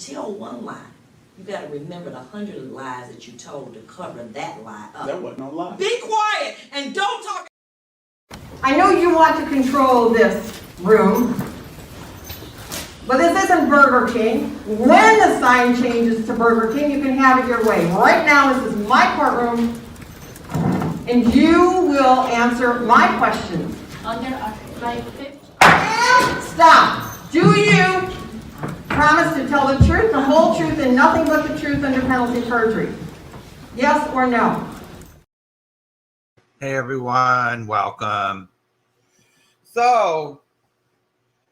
tell one lie, you got to remember the 100 lies that you told to cover that lie up. That wasn't no lie. Be quiet and don't talk. I know you want to control this room, but this isn't Burger King. When the sign changes to Burger King, you can have it your way. Right now, this is my courtroom, and you will answer my questions. Under my fifth. Stop. Do you promise to tell the truth, the whole truth, and nothing but the truth under penalty of perjury? Yes or no? Hey everyone, welcome. So,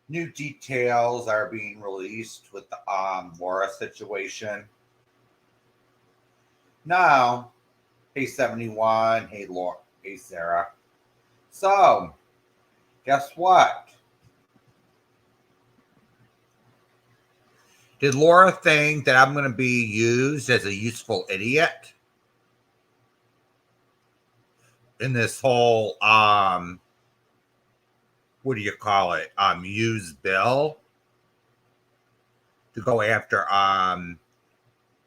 new details are being released with the Laura situation. Now, hey 71, hey Laura, hey Sarah. So, guess what? Did Laura think that I'm going to be used as a useful idiot in this whole what do you call it? Use bill to go after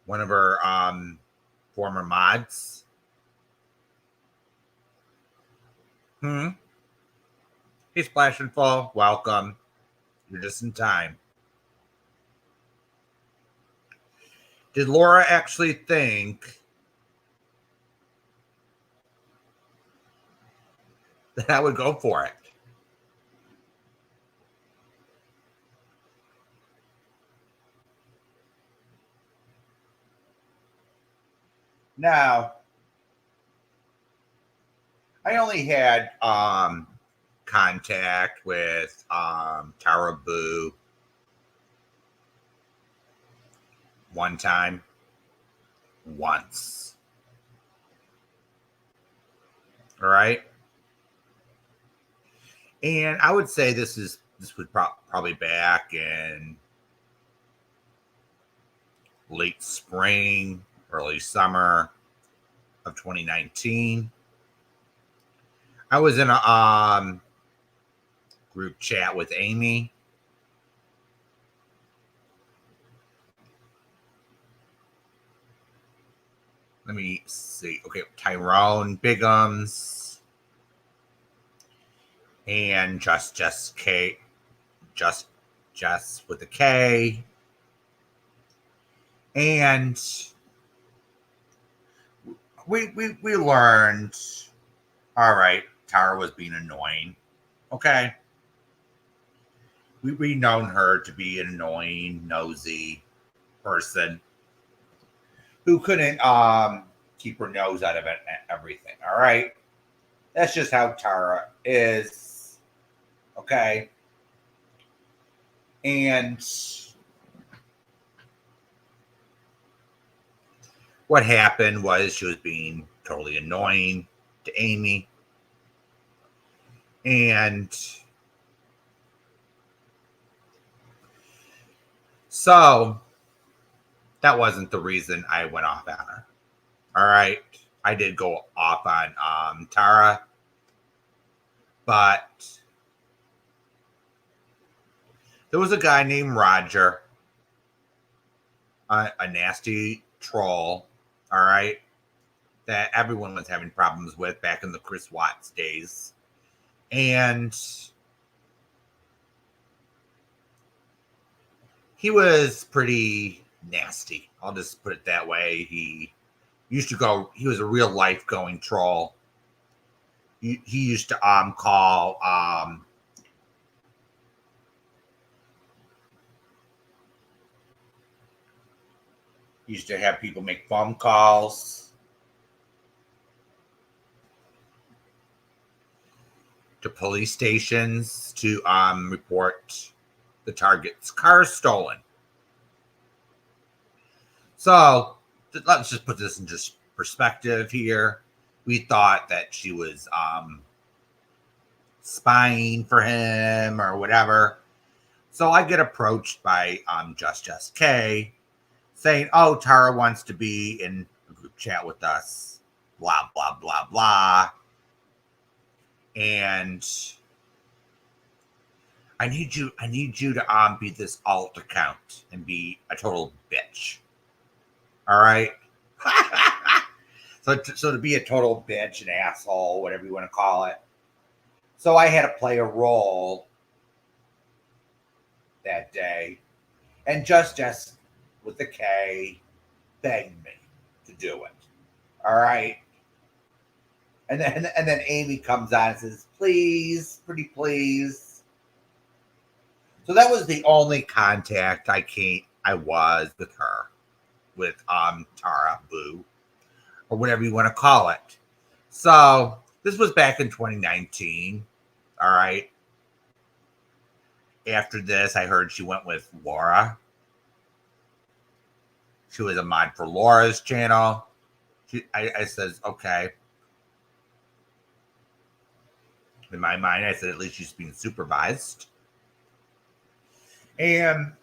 one of her former mods? Hey Splash and Fall, welcome. You're just in time. Did Laura actually think that I would go for it? Now, I only had contact with Tara Boo one time, once. All right. And I would say this was probably back in late spring, early summer of 2019. I was in a group chat with Amy. Let me see. Okay, Tyrone Bigums and Just with a K. And we learned, all right, Tara was being annoying. Okay. We known her to be an annoying, nosy person who couldn't keep her nose out of everything. All right. That's just how Tara is. Okay. And what happened was she was being totally annoying to Amy. And so that wasn't the reason I went off on her. All right. I did go off on Tara, but there was a guy named Roger, a nasty troll, all right, that everyone was having problems with back in the Chris Watts days. And he was pretty nasty. I'll just put it that way. He was a real life going troll. He used to call he used to have people make phone calls to police stations to report the target's car stolen. So let's just put this in just perspective here. We thought that she was spying for him or whatever. So I get approached by Just K saying, oh, Tara wants to be in a group chat with us, blah, blah, blah, blah. And I need you to be this alt account and be a total bitch. All right. So to be a total bitch, an asshole, whatever you want to call it. So I had to play a role that day, and just with the K begged me to do it. All right. And then Amy comes on and says, please, pretty please. So that was the only contact I was with her, with Tara Boo, or whatever you want to call it. So this was back in 2019. All right. After this, I heard she went with Laura. She was a mod for Laura's channel. I said, okay. In my mind, I said, at least she's being supervised. And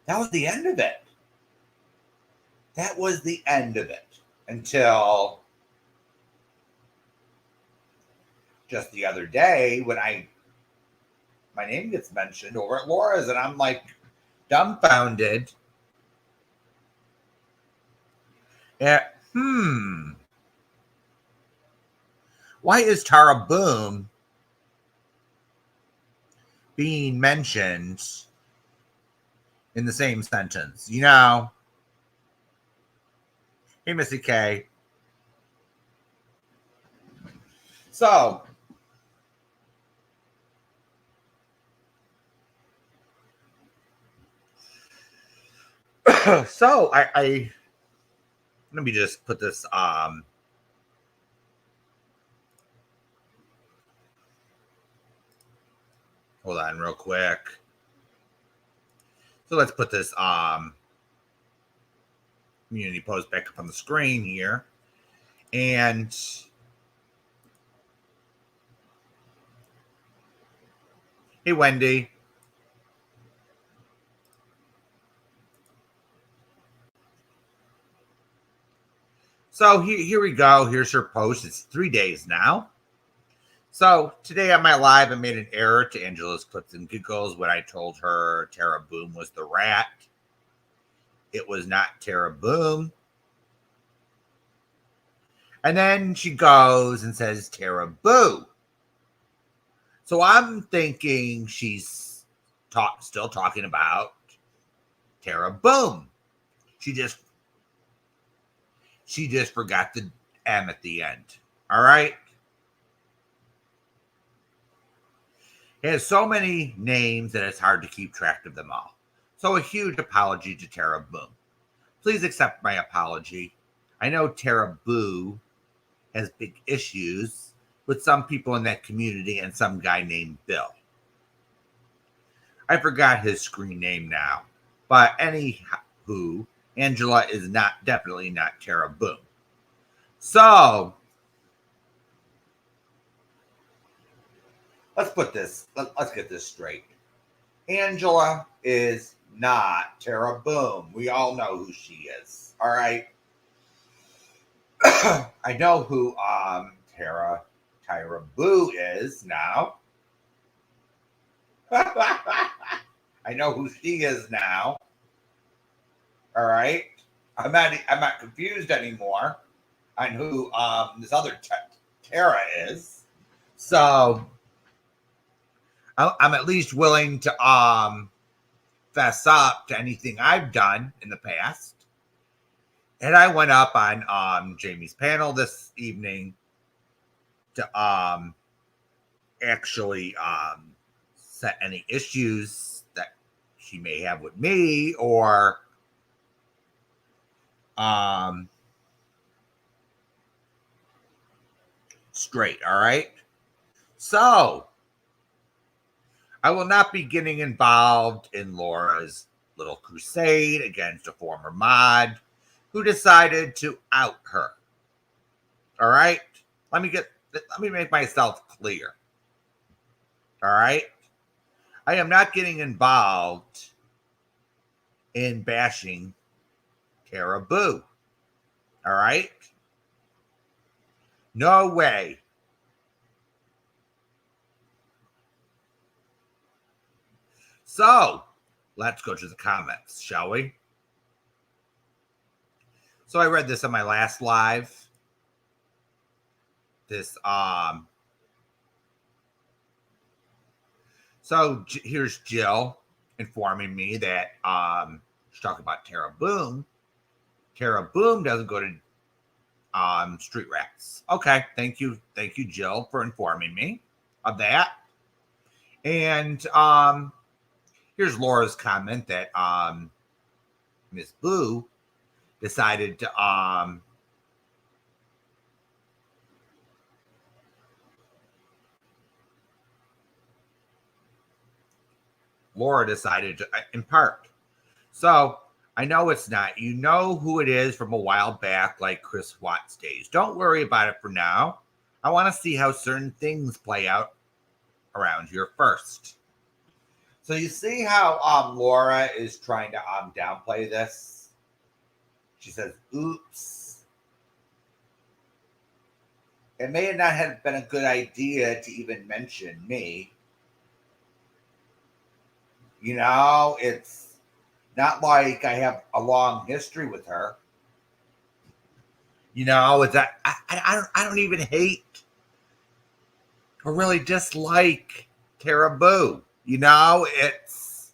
that was the end of it. That was the end of it until just the other day when my name gets mentioned over at Laura's, and I'm like dumbfounded. Yeah, why is Tara Boom being mentioned in the same sentence? You know, hey, Missy K. So, I let me just put this hold on real quick. So let's put this community post back up on the screen here. And hey, Wendy. So here we go. Here's her post. It's 3 days now. So today on my live, I made an error to Angela's Clips and Giggles when I told her Tara Boom was the rat. It was not Tara Boom. And then she goes and says Tara Boo. So I'm thinking she's still talking about Tara Boom. She just forgot the M at the end. All right. It has so many names that it's hard to keep track of them all. So a huge apology to Tara Boom. Please accept my apology. I know Tara Boo has big issues with some people in that community and some guy named Bill. I forgot his screen name now. But anywho, Angela is definitely not Tara Boom. So let's get this straight. Angela is not Tara Boom. We all know who she is. All right. I know who Tara Boo is now. I know who she is now. All right. I'm not confused anymore on who this other Tara is. So I'm at least willing to fess up to anything I've done in the past. And I went up on Jamie's panel this evening to actually set any issues that she may have with me or straight. All right. So I will not be getting involved in Laura's little crusade against a former mod who decided to out her. All right. Let me make myself clear. All right. I am not getting involved in bashing Tara Boo. All right. No way. So let's go to the comments, shall we? So I read this on my last live. So here's Jill informing me that she's talking about Tara Boom. Tara Boom doesn't go to street rats. Okay, thank you, Jill, for informing me of that. And here's Laura's comment that Miss Boo decided to Laura decided to impart. So I know it's not. You know who it is from a while back, like Chris Watts days. Don't worry about it for now. I want to see how certain things play out around here first. So you see how Laura is trying to downplay this? She says, oops. It may not have been a good idea to even mention me. You know, it's not like I have a long history with her. You know, it's that I don't even hate or really dislike Tara Boo. You know, it's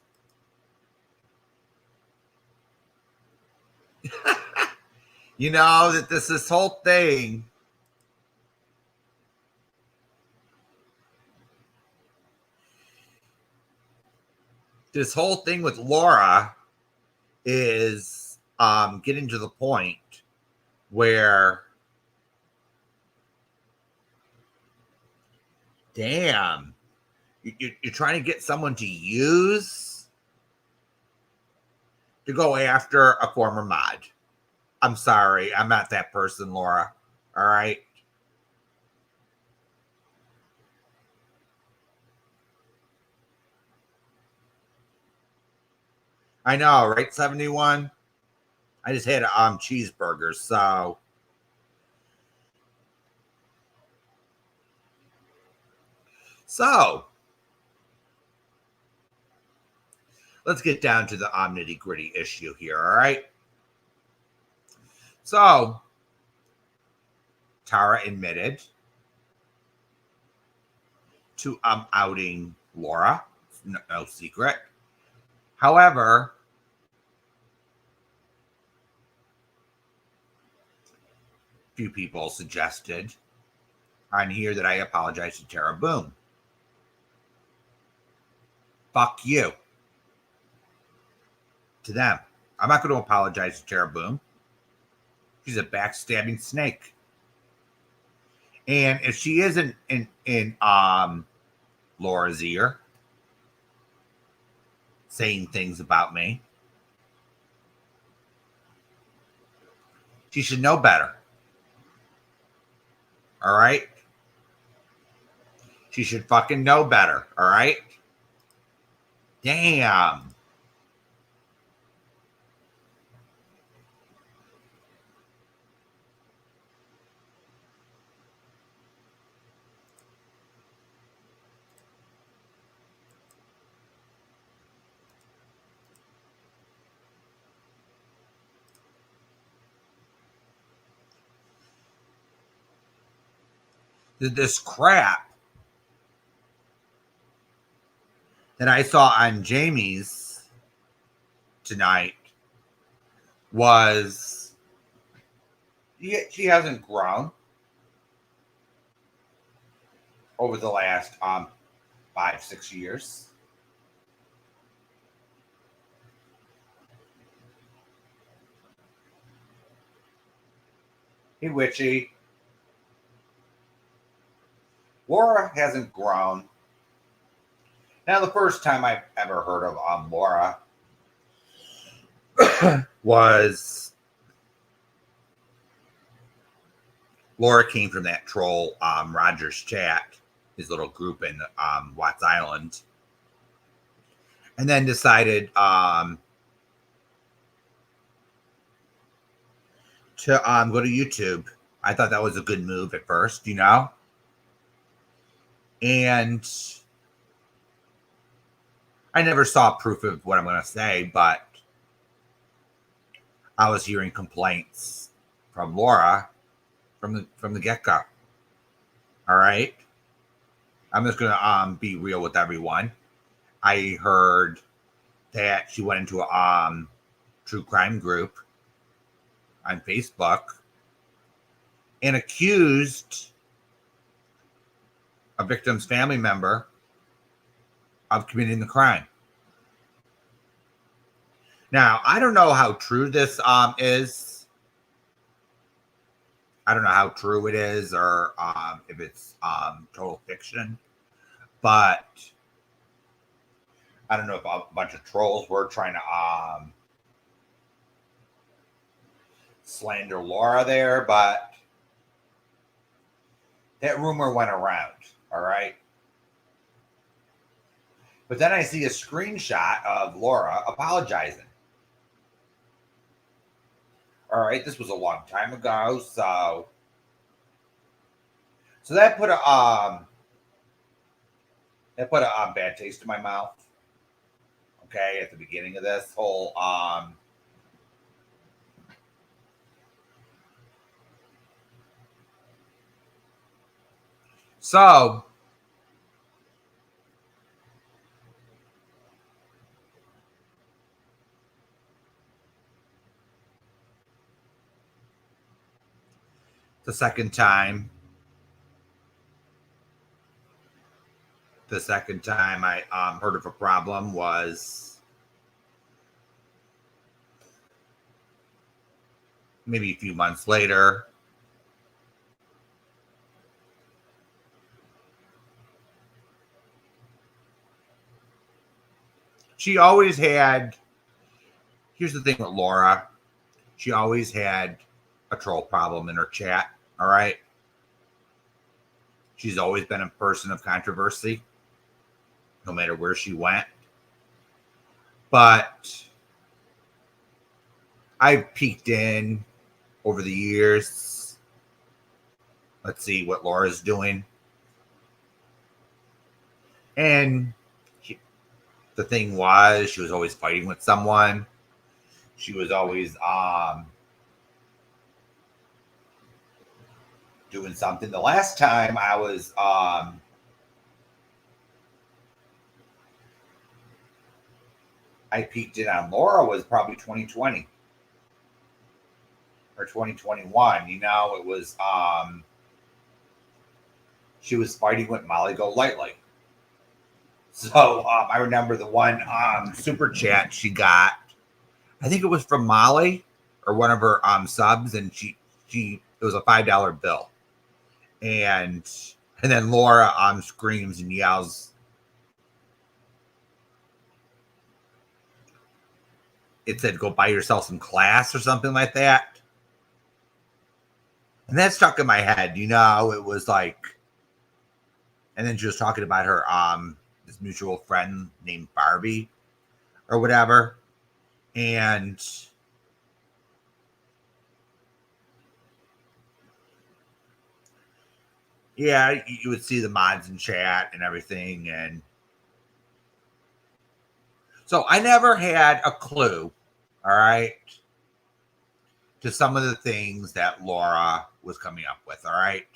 you know that this whole thing. This whole thing with Laura is getting to the point where, damn, you're trying to get someone to use to go after a former mod. I'm sorry, I'm not that person, Laura. All right. I know, right? 71. I just had cheeseburgers, so let's get down to the nitty gritty issue here. All right. So Tara admitted to outing Laura. No secret. However, few people suggested on here that I apologize to Tara Boom. Fuck you. To them. I'm not going to apologize to Tara Boom. She's a backstabbing snake. And if she isn't in Laura's ear saying things about me, she should know better. All right? She should fucking know better. All right? Damn. This crap that I saw on Jamie's tonight was she hasn't grown over the last 5-6 years. Hey, Witchy. Laura hasn't grown. Now, the first time I've ever heard of Laura was Laura came from that troll Roger's chat, his little group in Watts Island, and then decided to go to YouTube. I thought that was a good move at first, you know? And I never saw proof of what I'm going to say, but I was hearing complaints from Laura from the get-go. All right. I'm just going to be real with everyone. I heard that she went into a true crime group on Facebook and accused a victim's family member of committing the crime. Now, I don't know how true this is. I don't know how true it is, or if it's total fiction. But I don't know if a bunch of trolls were trying to slander Laura there, but that rumor went around. All right. But then I see a screenshot of Laura apologizing. All right, this was a long time ago, so that put a bad taste in my mouth. Okay, at the beginning of this whole so the second time I heard of a problem was maybe a few months later. She always had, here's the thing with Laura, she always had a troll problem in her chat, all right? She's always been a person of controversy, no matter where she went. But I've peeked in over the years. Let's see what Laura's doing. And the thing was, she was always fighting with someone. She was always doing something. The last time I was I peeked in on Laura was probably 2020 or 2021. You know, it was she was fighting with Molly Golightly. So I remember the one super chat she got. I think it was from Molly or one of her subs, and she it was a $5 bill, and then Laura screams and yells. It said, "Go buy yourself some class," or something like that. And that stuck in my head, you know, it was like, and then she was talking about her, this mutual friend named Barbie or whatever. And yeah, you would see the mods in chat and everything. And so I never had a clue, all right, to some of the things that Laura was coming up with, all right?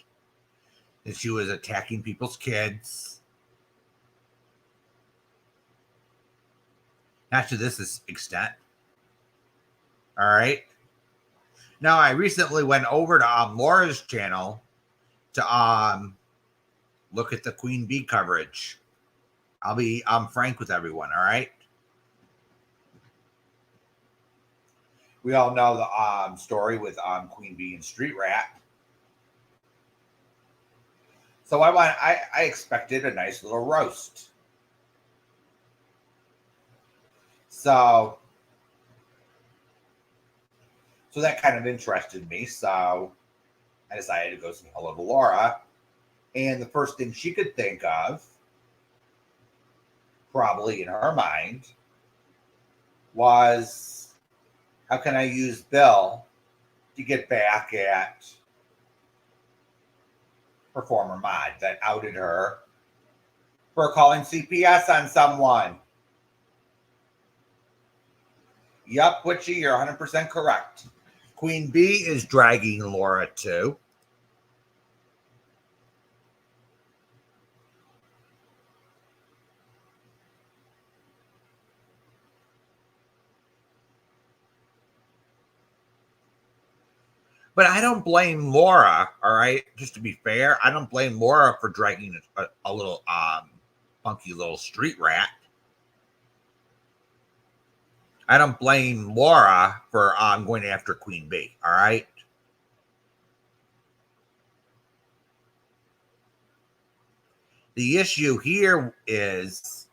And she was attacking people's kids. Not to this extent. All right. Now, I recently went over to Laura's channel to look at the Queen Bee coverage. I'll be frank with everyone, all right? We all know the story with Queen Bee and Street Rat. So I expected a nice little roast. So that kind of interested me. So I decided to go say hello to Laura. And the first thing she could think of, probably in her mind, was how can I use Bill to get back at her former mod that outed her for calling CPS on someone. Yep, Witchy, you're 100% correct. Queen Bee is dragging Laura too. But I don't blame Laura, all right? Just to be fair, I don't blame Laura for dragging a little funky little street rat. I don't blame Laura for going after Queen Bee, all right? The issue here is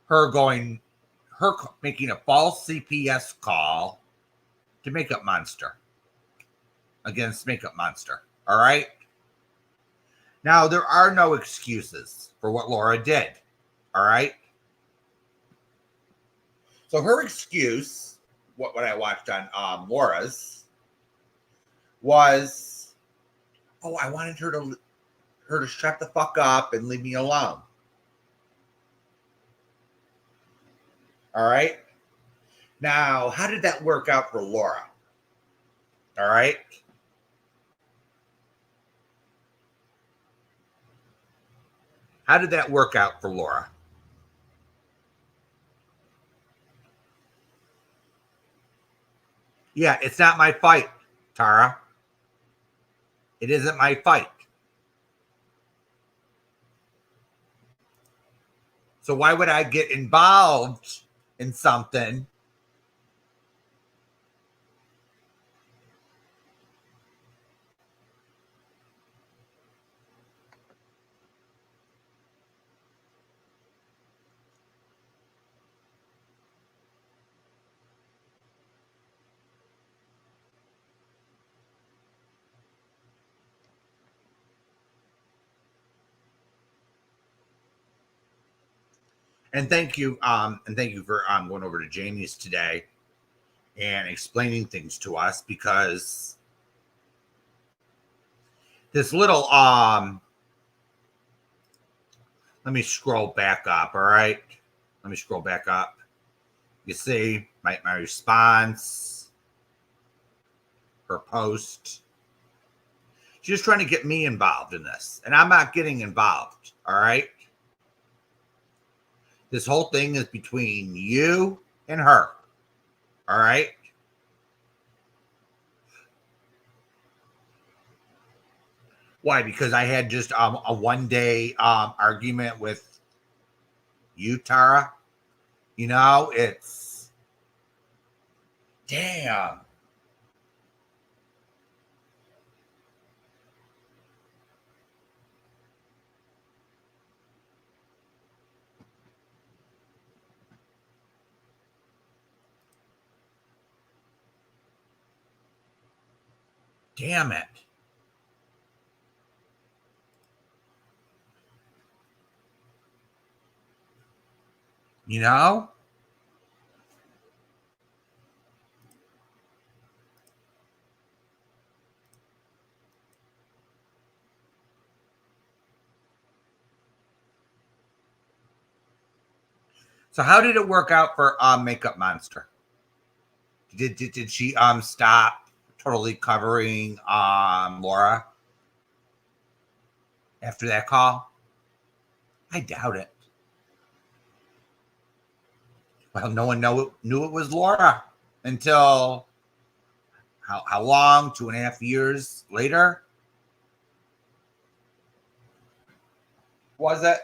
her making a false CPS call to Makeup Monster against Makeup Monster, all right? Now, there are no excuses for what Laura did, all right? So her excuse, what I watched on Laura's, was, oh, I wanted her to shut the fuck up and leave me alone. All right? Now, how did that work out for Laura? All right? How did that work out for Laura? Yeah, it's not my fight, Tara. It isn't my fight. So why would I get involved in something? And thank you for going over to Jamie's today and explaining things to us, because this little let me scroll back up, all right? Let me scroll back up. You see my response, her post. She's trying to get me involved in this, and I'm not getting involved, all right? This whole thing is between you and her, all right? Why? Because I had just a one-day argument with you, Tara. You know, it's damn. Damn it. You know? So how did it work out for Makeup Monster? Did she stop totally covering Laura after that call? I doubt it. Well, no one knew it was Laura until how long? 2.5 years later? Was it?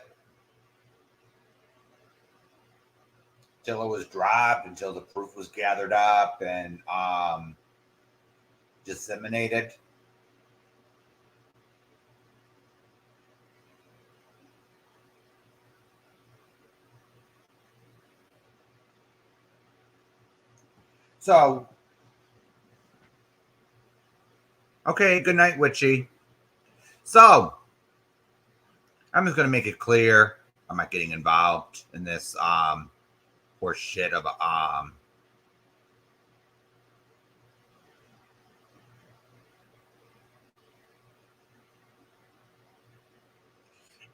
Until it was dropped, until the proof was gathered up and disseminated. So, okay, good night, Witchy. So, I'm just going to make it clear I'm not getting involved in this horse shit of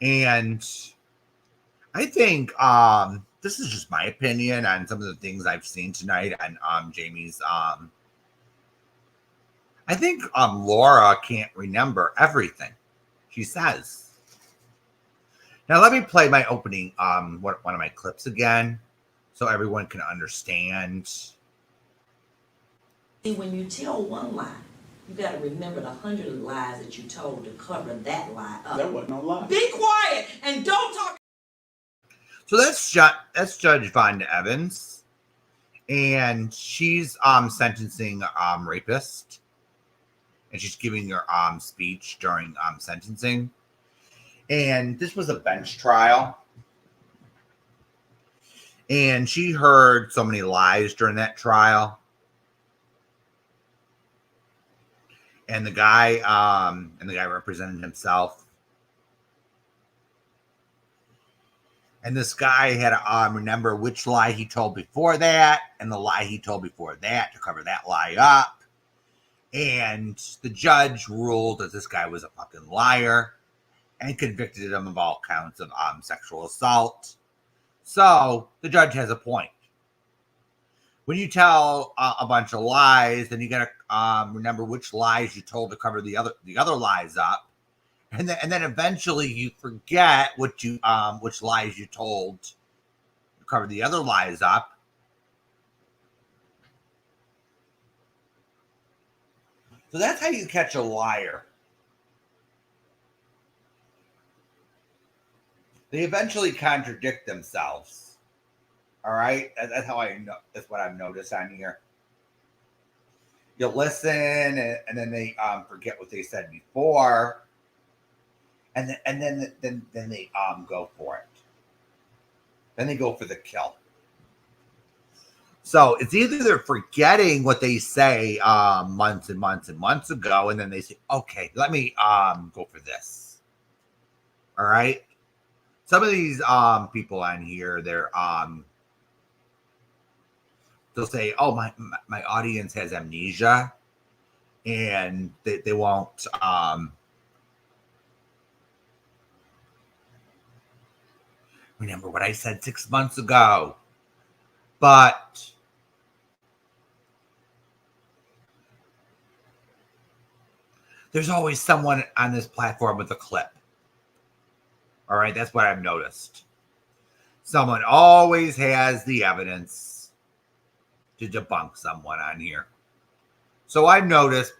and I think this is just my opinion on some of the things I've seen tonight on Jamie's. I think Laura can't remember everything she says. Now let me play my opening one of my clips again, so everyone can understand. See, when you tell one lie, you got to remember the 100 lies that you told to cover that lie up. That wasn't no lie. Be quiet and don't talk. So that's Judge Vonda Evans, and she's sentencing rapist, and she's giving her speech during sentencing. And this was a bench trial, and she heard so many lies during that trial. And the guy represented himself. And this guy had to remember which lie he told before that and the lie he told before that to cover that lie up. And the judge ruled that this guy was a fucking liar and convicted him of all counts of sexual assault. So the judge has a point. When you tell a bunch of lies, then you got to remember which lies you told to cover the other lies up, and then eventually you forget which lies you told to cover the other lies up. So that's how you catch a liar. They eventually contradict themselves. All right, that's how I know. That's what I've noticed on here. You listen, and then they forget what they said before, and then they go for it. Then they go for the kill. So it's either they're forgetting what they say months and months and months ago, and then they say, "Okay, let me go for this." All right. Some of these people on here, they'll say, "Oh, my audience has amnesia," and they won't remember what I said 6 months ago. But there's always someone on this platform with a clip. All right, that's what I've noticed. Someone always has the evidence to debunk someone on here. So I've noticed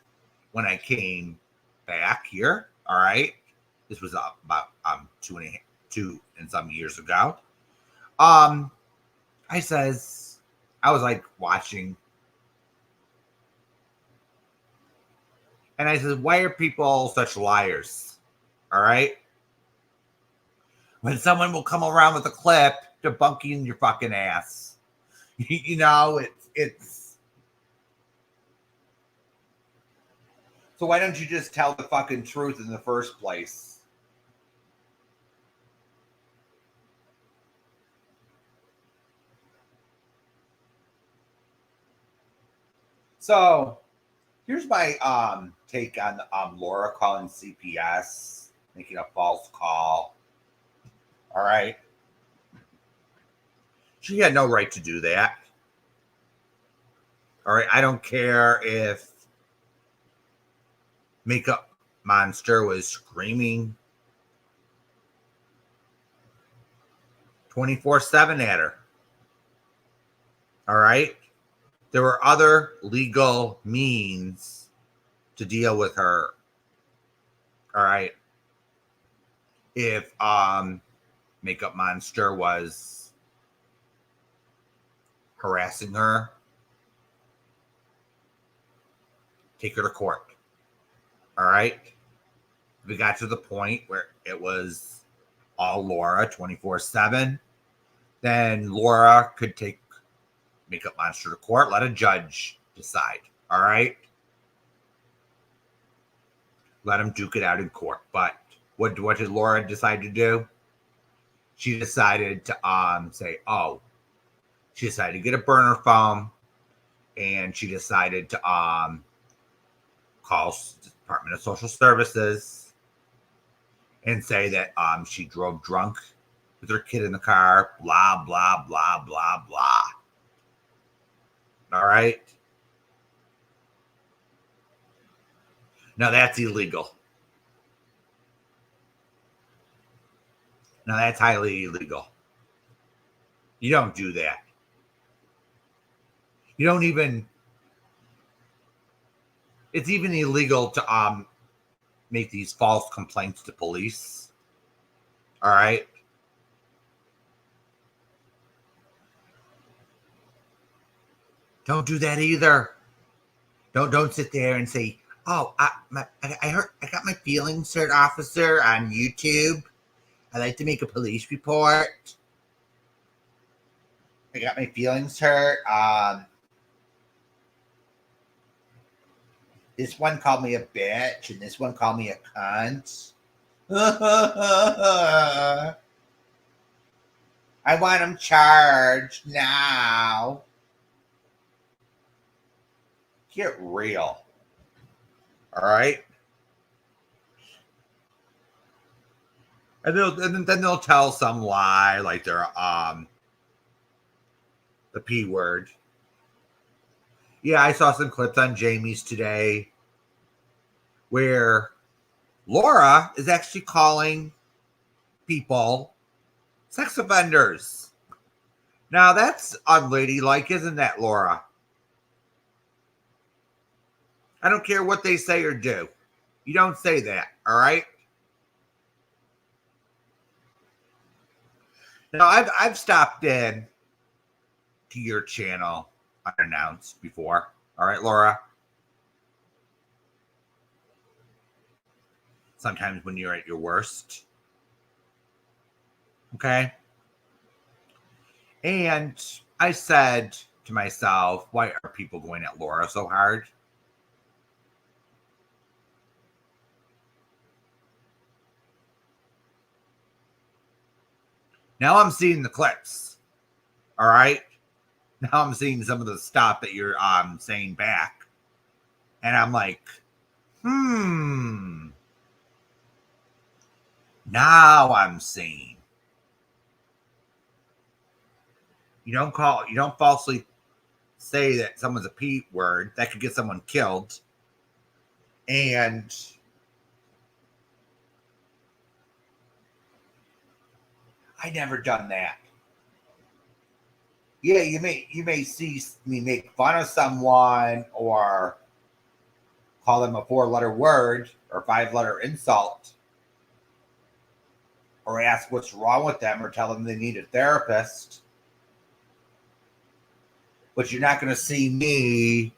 when I came back here, all right, this was about 2 and some years ago. I was like watching, and I said, why are people such liars? All right. When someone will come around with a clip debunking your fucking ass, you know, it's so why don't you just tell the fucking truth in the first place? So here's my take on Laura calling CPS, making a false call. All right. She had no right to do that. All right. I don't care if Makeup Monster was screaming 24/7 at her. All right. There were other legal means to deal with her. All right. If Makeup Monster was harassing her, take her to court. All right. We got to the point where it was all Laura 24/7. Then Laura could take Makeup Monster to court, let a judge decide. All right. Let him duke it out in court. But what did Laura decide to do? She decided to she decided to get a burner phone, and she decided to call the Department of Social Services and say that she drove drunk with their kid in the car, blah, blah, blah, blah, blah. All right? Now that's illegal. Now that's highly illegal. You don't do that. You don't even, it's even illegal to make these false complaints to police. All right? Don't do that either. Don't sit there and say, "Oh, I heard I got my feelings hurt, officer, on YouTube. I'd like to make a police report. I got my feelings hurt. This one called me a bitch, and this one called me a cunt. I want them charged now. Get real. All right? And then they'll tell some lie like they're the P word. Yeah, I saw some clips on Jamie's today where Laura is actually calling people sex offenders. Now that's unladylike, isn't that, Laura? I don't care what they say or do. You don't say that, all right? Now, I've stopped in to your channel unannounced before. All right, Laura? Sometimes when you're at your worst. Okay? And I said to myself, why are people going at Laura so hard? Now I'm seeing the clips. All right? Now I'm seeing some of the stuff that you're saying back. And I'm like, now I'm seeing. You don't falsely say that someone's a P word. That could get someone killed. And I never done that. Yeah, you may see me make fun of someone or call them a 4-letter word or 5-letter insult or ask what's wrong with them or tell them they need a therapist. But you're not going to see me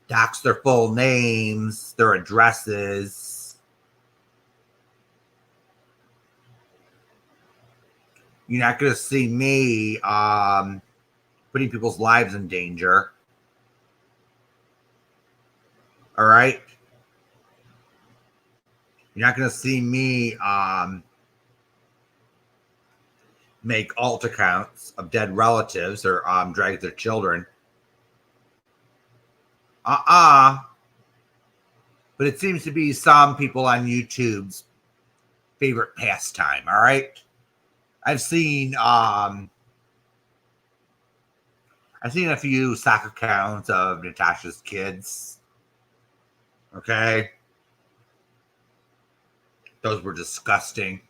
dox their full names, their addresses. You're not going to see me putting people's lives in danger. All right? You're not going to see me make alt accounts of dead relatives or drag their children. But it seems to be some people on YouTube's favorite pastime. All right? I've seen a few stock accounts of Natasha's kids. Okay. Those were disgusting.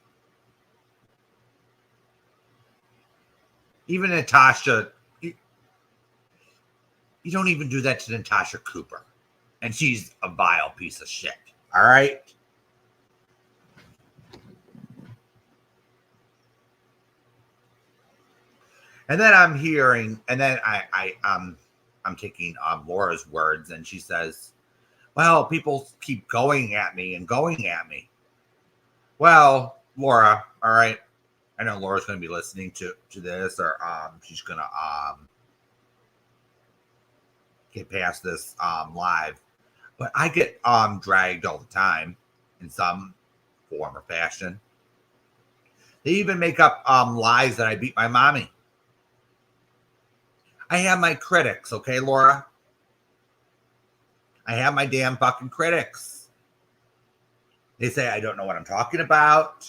Even Natasha, you don't even do that to Natasha Cooper. And she's a vile piece of shit. All right. And then I'm hearing, and then I'm taking Laura's words, and she says, well, people keep going at me and going at me. Well, Laura, all right. I know Laura's going to be listening to this, or she's going to get past this live. But I get dragged all the time in some form or fashion. They even make up lies that I beat my mommy. I have my critics, okay, Laura? I have my damn fucking critics. They say I don't know what I'm talking about.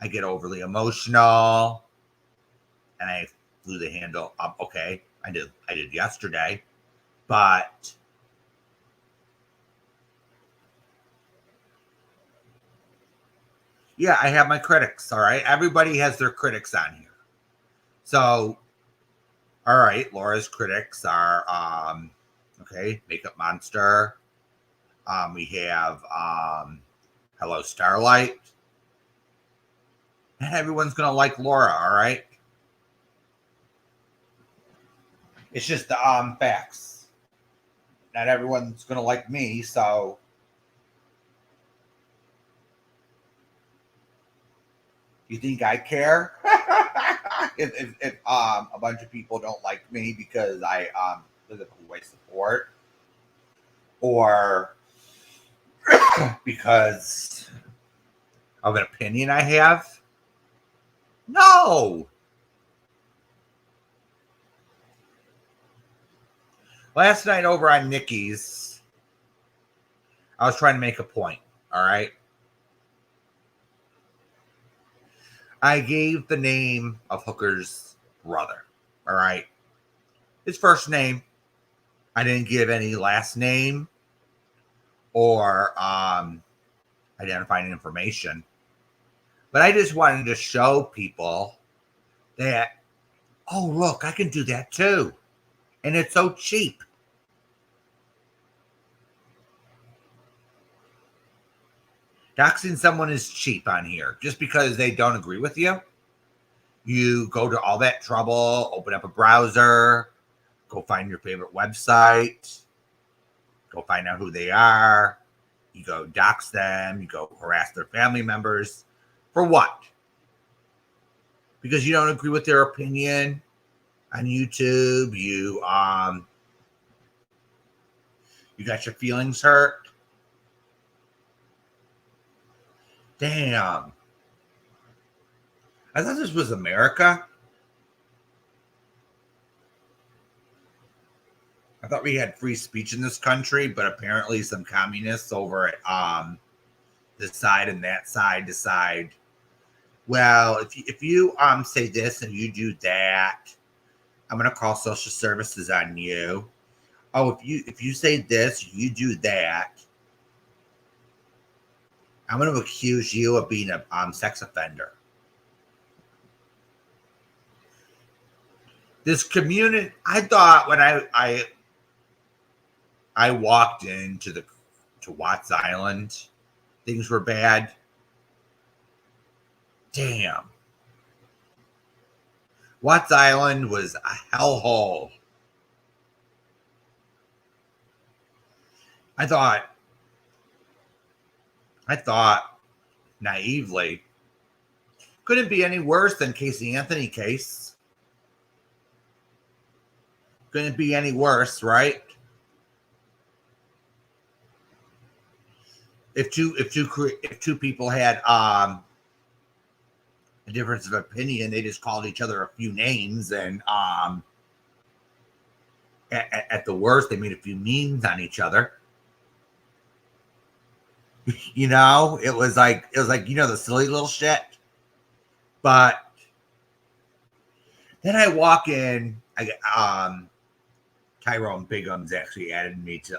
I get overly emotional. and I flew the handle up. Okay, I did yesterday, but yeah, I have my critics. All right, everybody has their critics on here. So, all right, Laura's critics are okay, Makeup Monster. We have Hello Starlight, and everyone's gonna like Laura. All right, it's just the facts. Not everyone's gonna like me, so you think I care? if a bunch of people don't like me because I because of who I support, or because of an opinion I have? No. Last night over on Nikki's, I was trying to make a point. All right. I gave the name of Hooker's brother. All right. His first name. I didn't give any last name or identifying information. But I just wanted to show people that, oh, look, I can do that too. And it's so cheap. Doxing someone is cheap on here just because they don't agree with you. You go to all that trouble, open up a browser, go find your favorite website, go find out who they are. You go dox them, you go harass their family members. For what? Because you don't agree with their opinion on YouTube. You got your feelings hurt. Damn. I thought this was America. I thought we had free speech in this country, but apparently some communists over at this side and that side decide, well, if you say this and you do that, I'm gonna call social services on you. Oh, if you say this, you do that, I'm gonna accuse you of being a sex offender. This community, I thought when I walked to Watts Island, things were bad. Damn. Watts Island was a hellhole. I thought naively, couldn't be any worse than Casey Anthony case. Couldn't be any worse, right? If two people had a difference of opinion, they just called each other a few names, and at the worst, they made a few memes on each other. You know, it was like the silly little shit. But then I walk in, Tyrone Bigum's actually added me to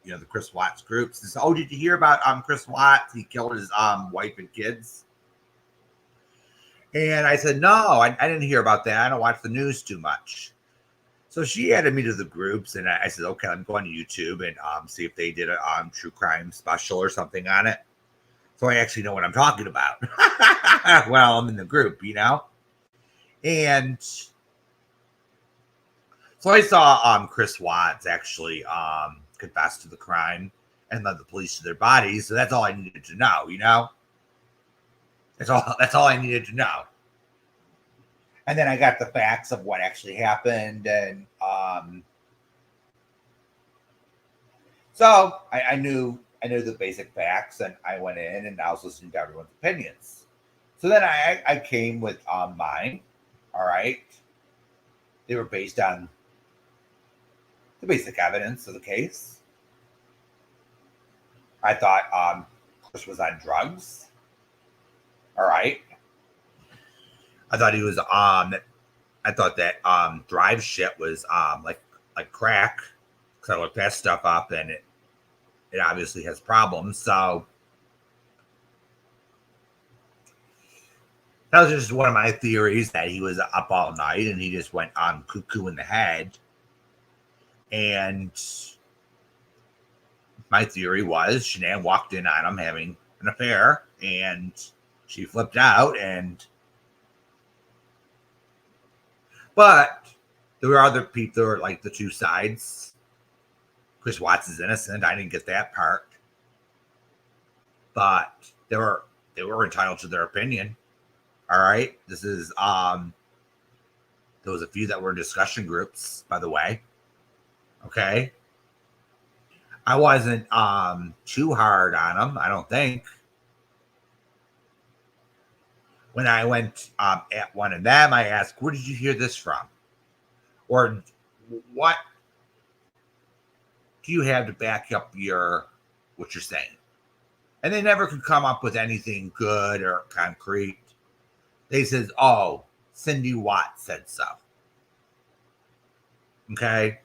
the Chris Watts groups. Says, oh, did you hear about Chris Watts? He killed his wife and kids. And I said, no, I didn't hear about that. I don't watch the news too much. So she added me to the groups, and I said, okay, I'm going to YouTube and see if they did a true crime special or something on it. So I actually know what I'm talking about. Well, I'm in the group, you know? And so I saw Chris Watts actually confess to the crime and led the police to their bodies. So that's all I needed to know, you know? That's all I needed to know. And then I got the facts of what actually happened, and so I knew the basic facts, and I went in and I was listening to everyone's opinions. So then I came with mine. All right, they were based on the basic evidence of the case. I thought Chris was on drugs. All right. I thought he was I thought that drive shit was like crack, because I looked that stuff up and it obviously has problems. So that was just one of my theories, that he was up all night and he just went cuckoo in the head. And my theory was Shanann walked in on him having an affair and she flipped out. But there were other people that were like the two sides. Chris Watts is innocent. I didn't get that part. But they were entitled to their opinion. All right. This is there was a few that were discussion groups, by the way. Okay. I wasn't too hard on them, I don't think. When I went at one of them, I asked, where did you hear this from? Or what do you have to back up what you're saying? And they never could come up with anything good or concrete. They says, oh, Cindy Watt said so. Okay.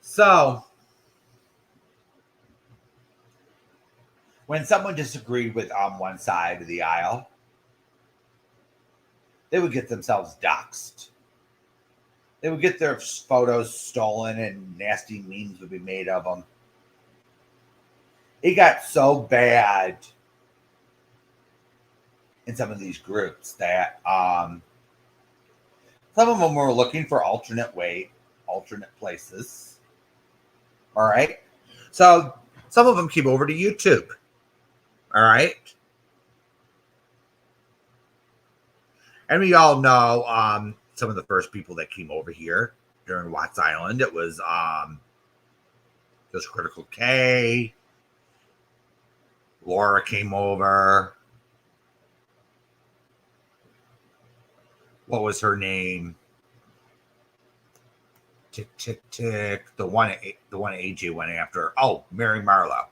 So when someone disagreed with one side of the aisle, they would get themselves doxxed. They would get their photos stolen and nasty memes would be made of them. It got so bad in some of these groups that some of them were looking for alternate places. All right. So some of them came over to YouTube. All right. And we all know some of the first people that came over here during Watts Island. It was Critical K. Laura came over. What was her name? Tick, tick, tick. The one AJ went after. Oh, Mary Marlowe.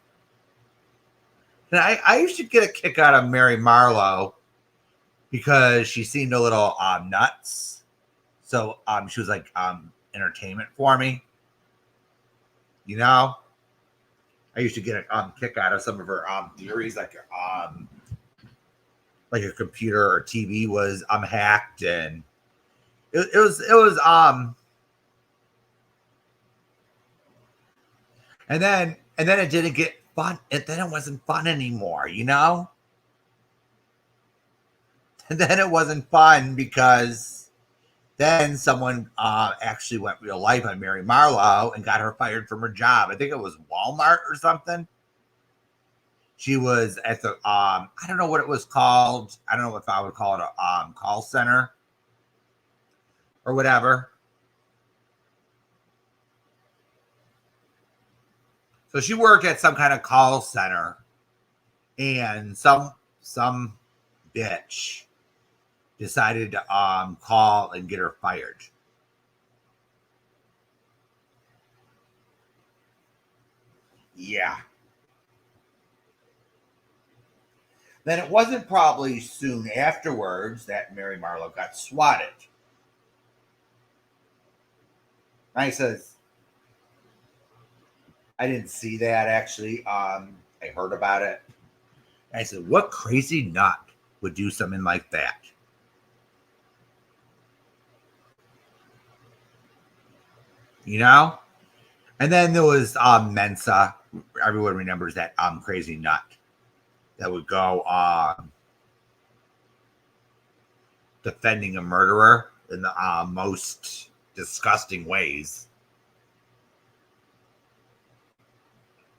And I used to get a kick out of Mary Marlowe because she seemed a little nuts. So she was like entertainment for me. You know? I used to get a kick out of some of her theories, like a computer or TV was hacked, and it was and then it didn't get fun. Then it wasn't fun anymore, you know? And then it wasn't fun because then someone actually went real life on Mary Marlowe and got her fired from her job. I think it was Walmart or something. She was at the I don't know what it was called. I don't know if I would call it a call center or whatever. So she worked at some kind of call center, and some bitch decided to call and get her fired. Yeah. Then it wasn't probably soon afterwards that Mary Marlowe got swatted. I says, I didn't see that actually. I heard about it. I said, what crazy nut would do something like that? You know? And then there was Mensa. Everyone remembers that crazy nut that would go defending a murderer in the most disgusting ways.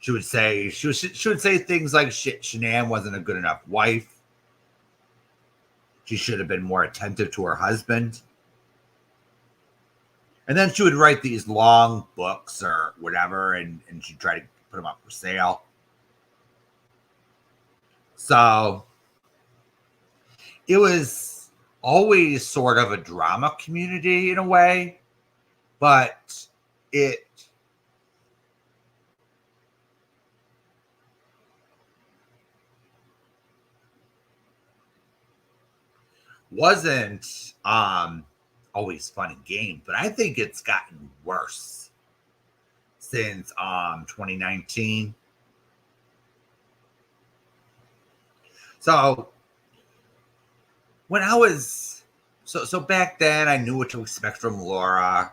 She would say things like Shanann wasn't a good enough wife. She should have been more attentive to her husband. And then she would write these long books or whatever, and she'd try to put them up for sale. So it was always sort of a drama community in a way, but wasn't always fun and game, but I think it's gotten worse since 2019. So when I was so back then, I knew what to expect from Laura.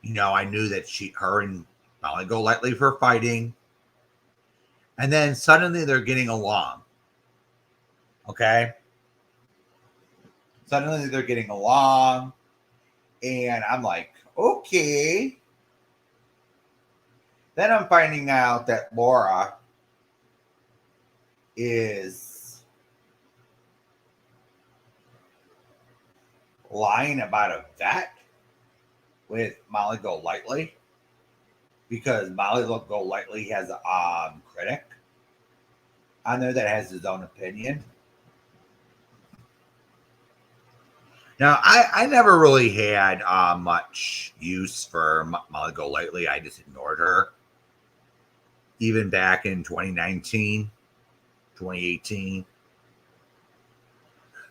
You know, I knew that her and Molly Golightly were fighting, and then suddenly they're getting along. Okay, suddenly they're getting along, and I'm like, okay. Then I'm finding out that Laura is lying about a vet with Molly Golightly because Molly Golightly has a critic on there that has his own opinion. Now, I never really had much use for Molly Golightly. I just ignored her. Even back in 2019, 2018.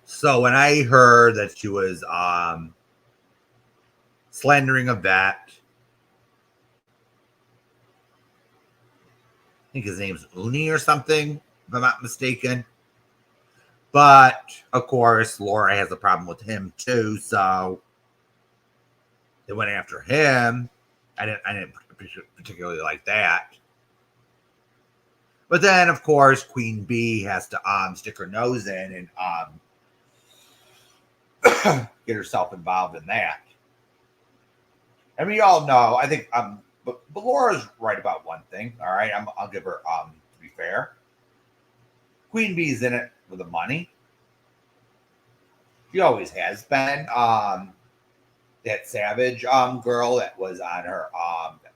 So when I heard that she was slandering a vet, I think his name's Uni or something, if I'm not mistaken. But of course, Laura has a problem with him too, so they went after him. I didn't particularly like that. But then, of course, Queen Bee has to stick her nose in and get herself involved in that. And we all know, I think, but Laura's right about one thing. All right, I'll give her, to be fair, Queen Bee's in it with the money. She always has been. That Savage girl that was on her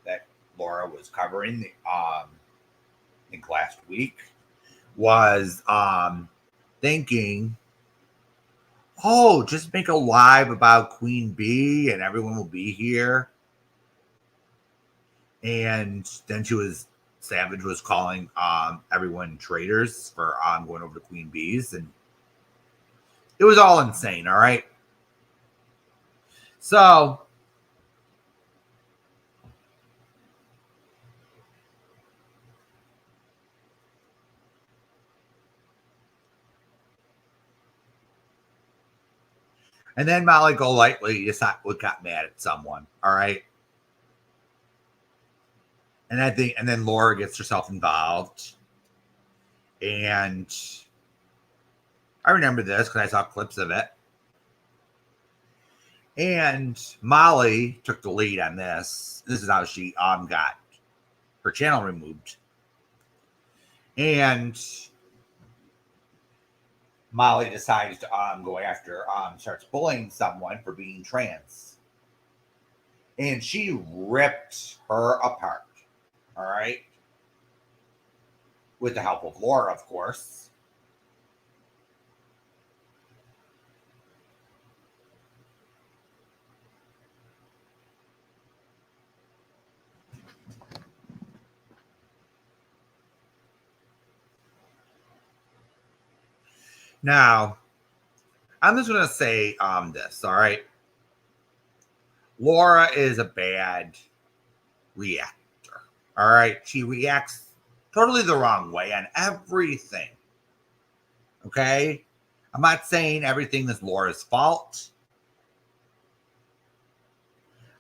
that Laura was covering the I think last week was thinking, oh, just make a live about Queen Bee and everyone will be here. And then Savage was calling everyone traitors for going over to Queen Bee's, and it was all insane, all right? So and then Molly Golightly got mad at someone, all right? And then Laura gets herself involved. And I remember this because I saw clips of it. And Molly took the lead on this. This is how she got her channel removed. And Molly decides to go after, starts bullying someone for being trans. And she ripped her apart. All right. With the help of Laura, of course. Now, I'm just going to say this, all right? Laura is a bad reactor, all right? She reacts totally the wrong way on everything, okay? I'm not saying everything is Laura's fault,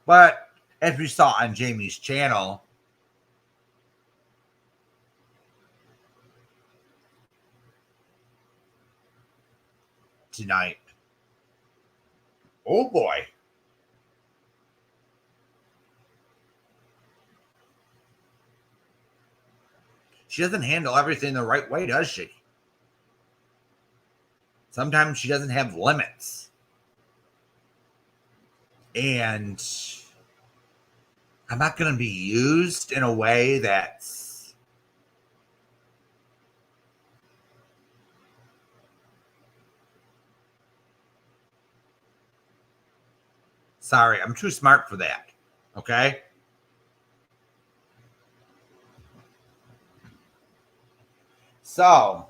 but as we saw on Jamie's channel, tonight, oh boy. She doesn't handle everything the right way, does she? Sometimes she doesn't have limits. And I'm not going to be used in a way that's sorry, I'm too smart for that. Okay? So,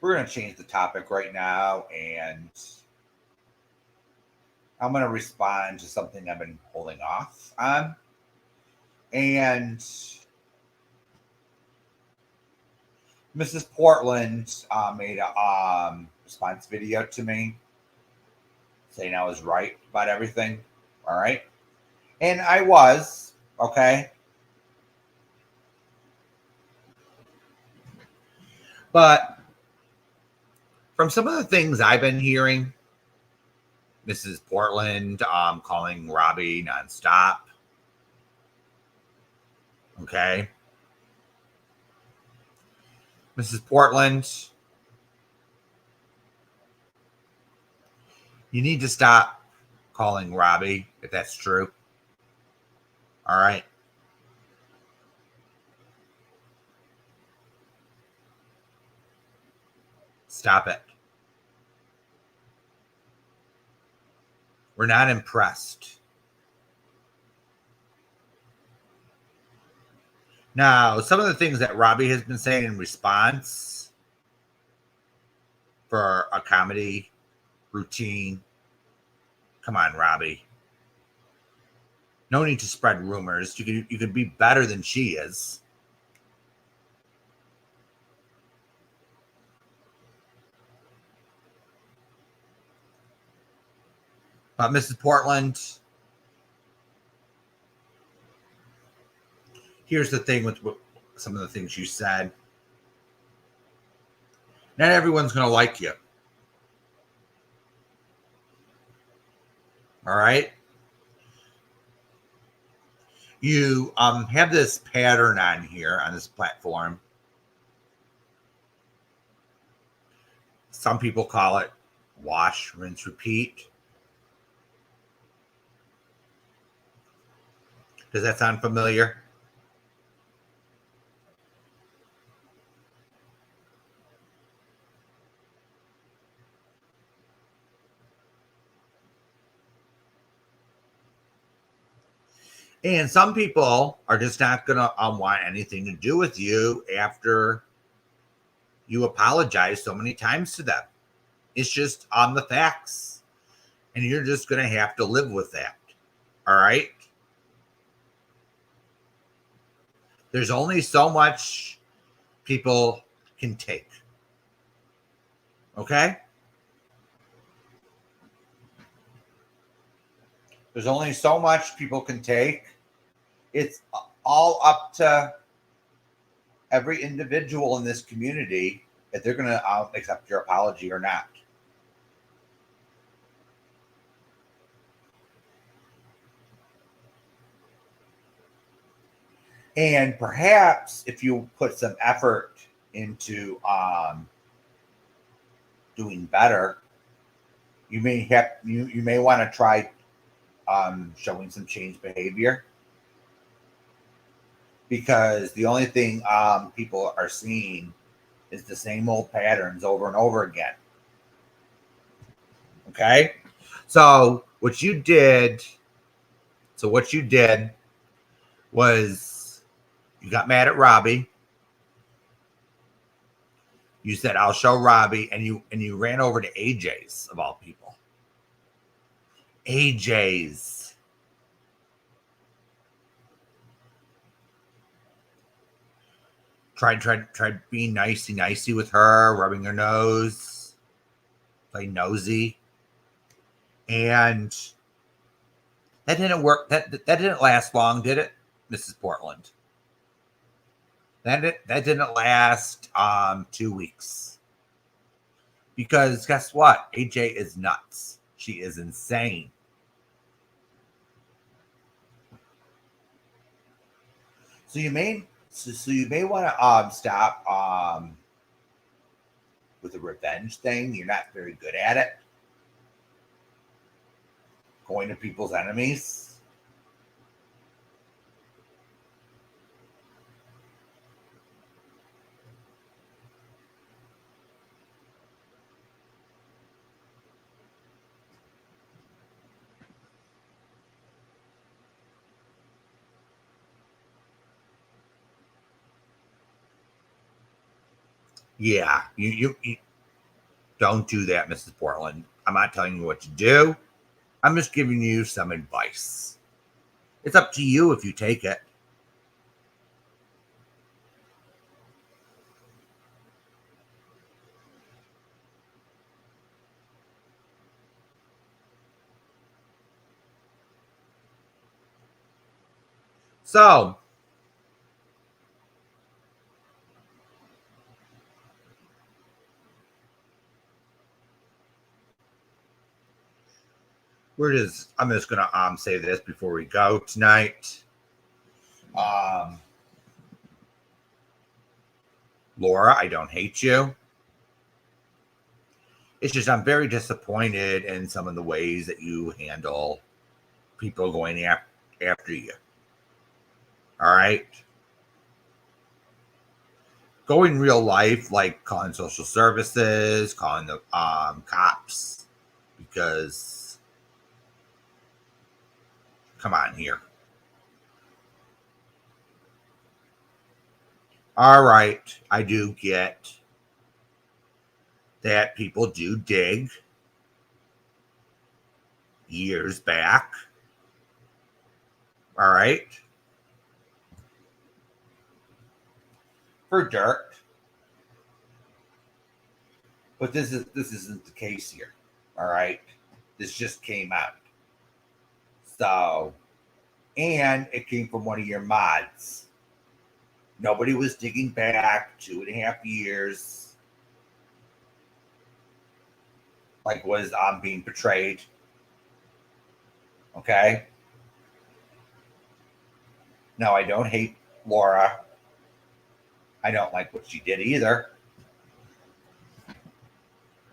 we're going to change the topic right now, and I'm going to respond to something I've been holding off on. And Mrs. Portland made a response video to me saying I was right about everything. All right. And I was, okay. But from some of the things I've been hearing, Mrs. Portland calling Robbie nonstop. Okay. Mrs. Portland, you need to stop calling Robbie if that's true. All right. Stop it. We're not impressed. Now, some of the things that Robbie has been saying in response for a comedy routine. Come on, Robbie. No need to spread rumors. You could be better than she is. But Mrs. Portland, here's the thing with some of the things you said. Not everyone's going to like you. All right? You have this pattern on here on this platform. Some people call it wash, rinse, repeat. Does that sound familiar? And some people are just not going to want anything to do with you after you apologize so many times to them. It's just on the facts. And you're just going to have to live with that. All right? There's only so much people can take. Okay? There's only so much people can take. It's all up to every individual in this community if they're going to accept your apology or not. And perhaps if you put some effort into doing better, you may want to try showing some changed behavior, because the only thing people are seeing is the same old patterns over and over again. Okay, so what you did was you got mad at Robbie. You said, I'll show Robbie, and you ran over to AJ's, of all people. AJ's. Tried being nicey with her, rubbing her nose, play nosy. And that didn't work. That didn't last long, did it, Mrs. Portland? That didn't last 2 weeks. Because guess what? AJ is nuts. She is insane. So you may want to stop with the revenge thing. You're not very good at it. Going to people's enemies. Yeah, you Don't do that, Mrs. Portland. I'm not telling you what to do. I'm just giving you some advice. It's up to you if you take it. So, I'm just gonna say this before we go tonight. Laura, I don't hate you. It's just I'm very disappointed in some of the ways that you handle people going after you. All right. Go in real life, like calling social services, calling the cops, because come on here. All right, I do get that people do dig years back. All right. For dirt. But this isn't the case here. All right. This just came out. So, and it came from one of your mods. Nobody was digging back 2.5 years, like was being portrayed. Okay. No, I don't hate Laura. I don't like what she did either.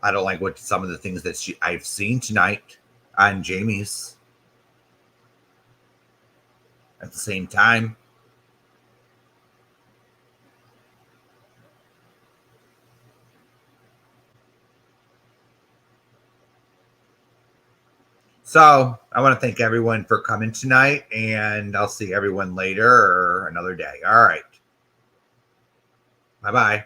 I don't like what some of the things that I've seen tonight on Jamie's. At the same time, so I want to thank everyone for coming tonight, and I'll see everyone later or another day. All right. Bye-bye.